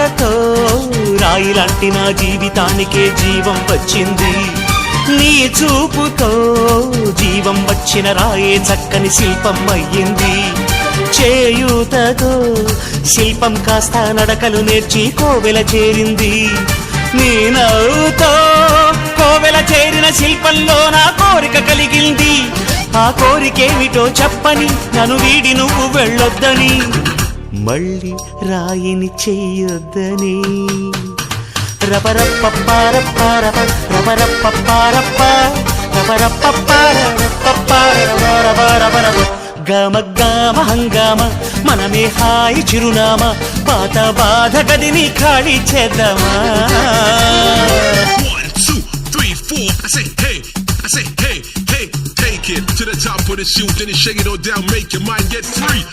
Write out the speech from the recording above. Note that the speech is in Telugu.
చేయుతతో రాయిలాంటి నా జీవితానికే జీవం వచ్చింది. నీ చూపుతో జీవం వచ్చిన రాయే చక్కని శిల్పం అయ్యింది. చేయుతతో శిల్పం కాస్త నడకలు నేర్చి కోవెల చేరింది. నీ నవ్వుతో కోవెల చేరిన శిల్పంలో నా కోరిక కలిగింది. ఆ కోరికేమిటో చెప్పని నన్ను వీడి నువ్వు వెళ్ళొద్దని, మళ్ళీ రాయిని చెయ్యొద్దని. రపరప్పపారప్పారప రపరప్పపారప్ప రపరప్పపారపపారపపారపపారపపారప గమ గమ హంగామ మనమే హాయి చిరునామా, పాత బాధ గదిని ఖాళీ చేద్దామా. 1 2 3 4 I say hey, I say hey, hey, take it to the top of the shoot, then you shake it all down, make your mind get free.